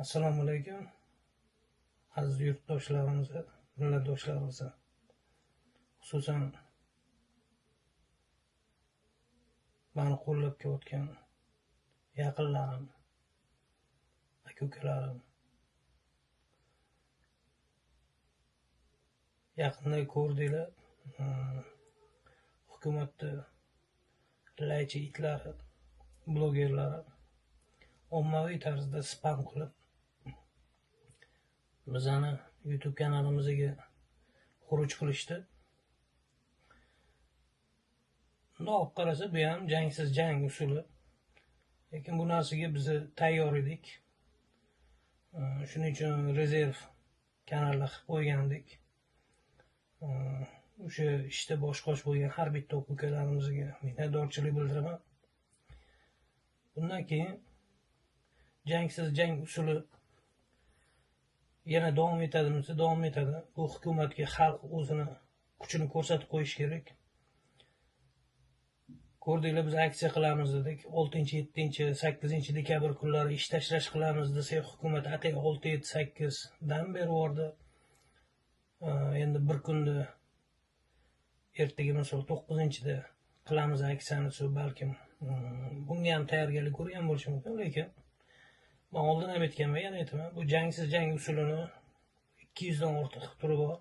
Assalomu alaykum aziz yurtdoshlarimiz, millatdoshlarimiz, xususan meni qo'llab kelayotgan yaqinlarim, aka-ukalarim, yaqinda ko'rdinglar, hukumatni laychi itlari, blogerlari ommaviy tarzda spam qilib bizani YouTube kanalimizga xuruj qilishdi. Bundoq olib qarasa, bu ham jangsiz jang usuli. Lekin bu narsaga biz tayyor edik. Shuning uchun rezerv kanallar qilib qo'ygandik. O'sha ishda bosh-qosh bo'lgan har bitta ukalarimizga minnatdorchilik bildiraman. Bundan keyin jangsiz jang usuli yana davom etadimi? Davom etadi. Bu hukumatga xalq o'zini kuchini ko'rsatib qo'yish kerak. Ko'rdinglar, biz aksiya qilamiz dedik. 6-7-8 dekabr kunlari ish tashlash qilamiz desak, hukumat atay 6-7-8 dan beri bordi. Endi bir kunda ertaga misol 9-da qilamiz aksiyani, balkim bunga ham tayyorgarlik ko'rgan bo'lishi mumkin, lekin men oldin ham aytganman, yana aytaman, bu jangsiz jang usulini 200 dan ortiq turi bor.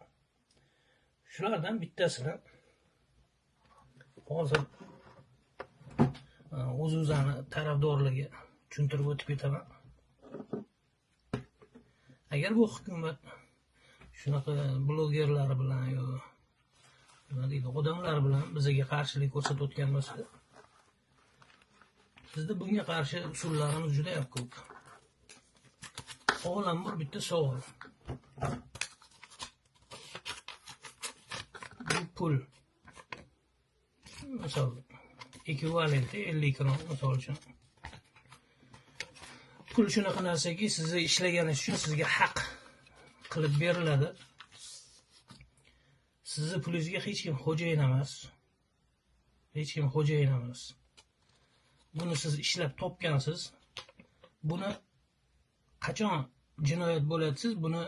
Shulardan bittasini hozir o'z-o'zini tarafdorligi tushuntirib o'tib ketaman. Agar bu hukumat shunaqa blogerlar bilan yo nima deydi, odamlar bilan bizga qarshilik ko'rsatayotgan bo'lsa, bizda bunga qarshi usullarimiz juda ham ko'p. Avvalambor bitta savol. Bu pul, misol ekvivalenti 50 kron, misol uchun. Pul shunaqa narsaki, sizni ishlaganingiz uchun sizga haq qilib beriladi. Sizni pulingizga hech kim xo'jayin emas. Hech kim xo'jayin emas. Buni siz ishlab topgansiz. Buni qachon jinoyat bo'ladi? Siz buni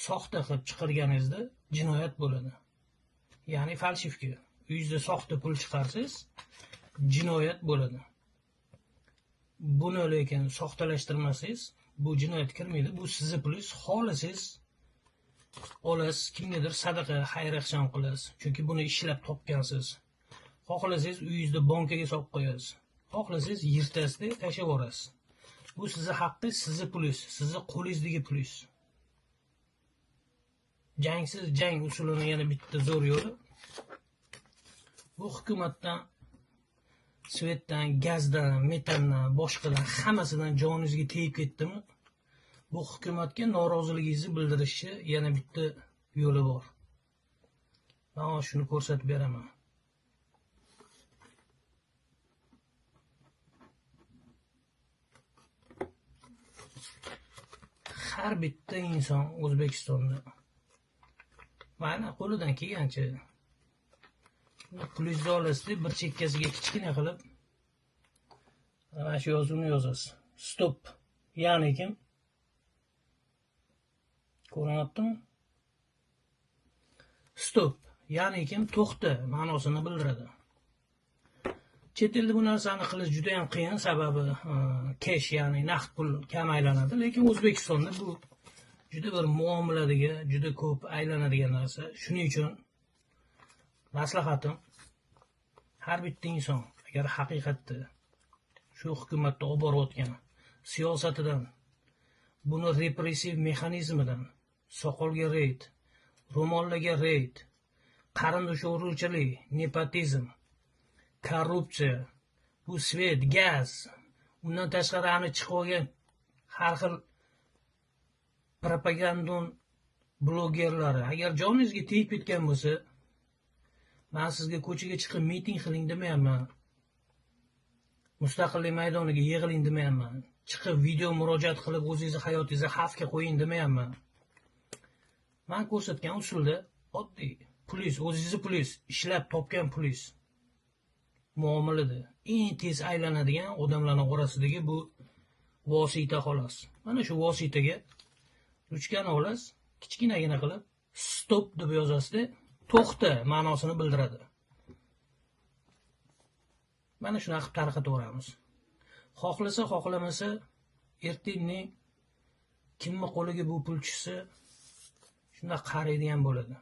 soxta qilib chiqarganingizda jinoyat bo'ladi. Ya'ni falshifka. Uyingizda soxta pul chiqarsangiz jinoyat bo'ladi. Buni lekin soxtalashtirmasangiz bu jinoyat kirmaydi. Bu sizni pulingiz, xohlasangiz olasiz, kimgadir sadaqa, xayr-ehson qilasiz. Chunki buni ishlab topgansiz. Xohlasangiz uyingizda bankaga solib qo'yasiz. Xohlasangiz yirtasizda tashlab yuborasiz. Bu sizni haqqingiz, sizni pulingiz, sizni qo'lingizdagi pulingiz. Jangsiz jang usulini yana bitta zo'r yo'li. Bu hukumatdan, svetdan, gazdan, metandan, boshqadan, hammasidan joningizga tegib ketdimi? Bu hukumatga noroziligingizni bildirishni yana bitta yo'li bor. Men shuni ko'rsatib beraman. Har bitta inson O'zbekistonda mana qo'lidan kelgancha pulingizni olasiz, bir chekkasiga kichkina qilib mana shu yozuvni yozasiz. Stop. Ya'ni kim? Ko'ryaptimi? Stop. Ya'ni kim? To'xta ma'nosini bildiradi. Chet elda bu narsani qilish juda ham qiyin, sababi cash, ya'ni naqd pul kam aylanadi, lekin O'zbekistonda bu juda bir muomaladagi juda ko'p aylanadigan narsa. Shuning uchun maslahatim, har bitta inson agar haqiqatda shu hukumatda olib borayotgan siyosatidan, buni repressiv mexanizmidan, soqolga reyd, ro'mollarga reyd, qarindosh uruvchilik, nepotizm, korrupsiya, bu svet, gaz, undan tashqari ani chiqib olgan har xil propagandon blogerlari agar joningizga tegib ketgan bo'lsa, men sizga ko'chaga chiqib miting qiling demayapman. Mustaqillik maydoniga yig'iling demayapman. Chiqib video murojaat qilib o'zingizni hayotingizni xavfga qo'ying demayapman. Men ko'rsatgan usulda oddiy pulingiz, o'zingizni pulingiz, ishlab topgan pulingiz muomalada eng tez aylanadigan odamlarning orasidagi bu vosita xolos. Mana shu vositaga ruchkani olasiz, kichkinagina qilib stop deb yozasizda, to'xta ma'nosini bildiradi. Mana shuni qilib tarqataveramiz. Xohlasa, xohlamasa, ertaning kimni qo'liga bu pul tushsa, shunda qaraydigan bo'ladi.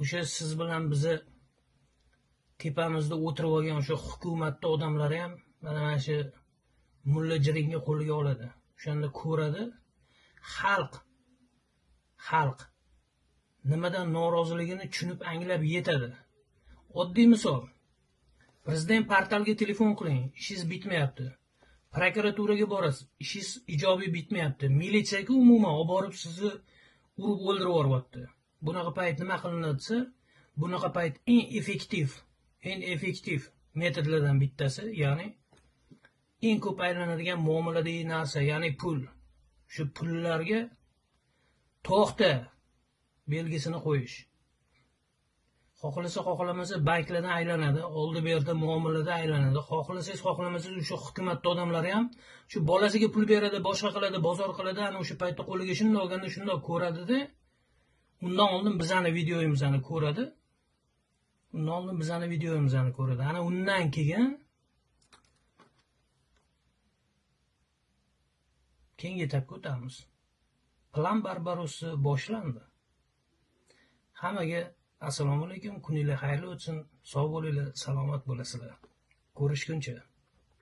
O'sha siz bilan bizni tepamizda o'tirib olgan o'sha hukumatda odamlar ham mana shu mulla jiringga qo'liga oladi. O'shanda ko'radi, xalq nimadan noroziligini tushunib anglab yetadi. Oddiy misol. Prezident portaliga telefon qiling, ishingiz bitmayapti. Prokuraturaga borasiz, ishingiz ijobiy bitmayapti. Militsiyaga umuman olib borib sizni urib o'ldirib yuboryapti. Bunaqa payt nima qilinadi desa, bunaqa payt eng effektiv metodlardan bittasi, ya'ni eng ko'p aylanadigan muomaladagi narsa, ya'ni pul. Shu pullarga to'xta belgisini qo'yish. Xohlasa, xohlamasa banklardan aylanadi, oldi berdi muomalada aylanadi. Xohlasangiz, xohlamasangiz o'sha hukumatda odamlar ham shu bolasiga pul beradi, boshqa qiladi, bozor qiladi, ana o'sha paytda qo'liga shunday olganda shunday ko'radi-da, undan oldin bizani videoyimizni ko'radi. Ana undan keyin etapga o'tamiz. Plan Barbarossa boshlandi. Hammaga assalomu alaykum, kuninglar xayrli o'tsin, sog' bo'linglar, salomat bo'lasizlar. Ko'rishguncha.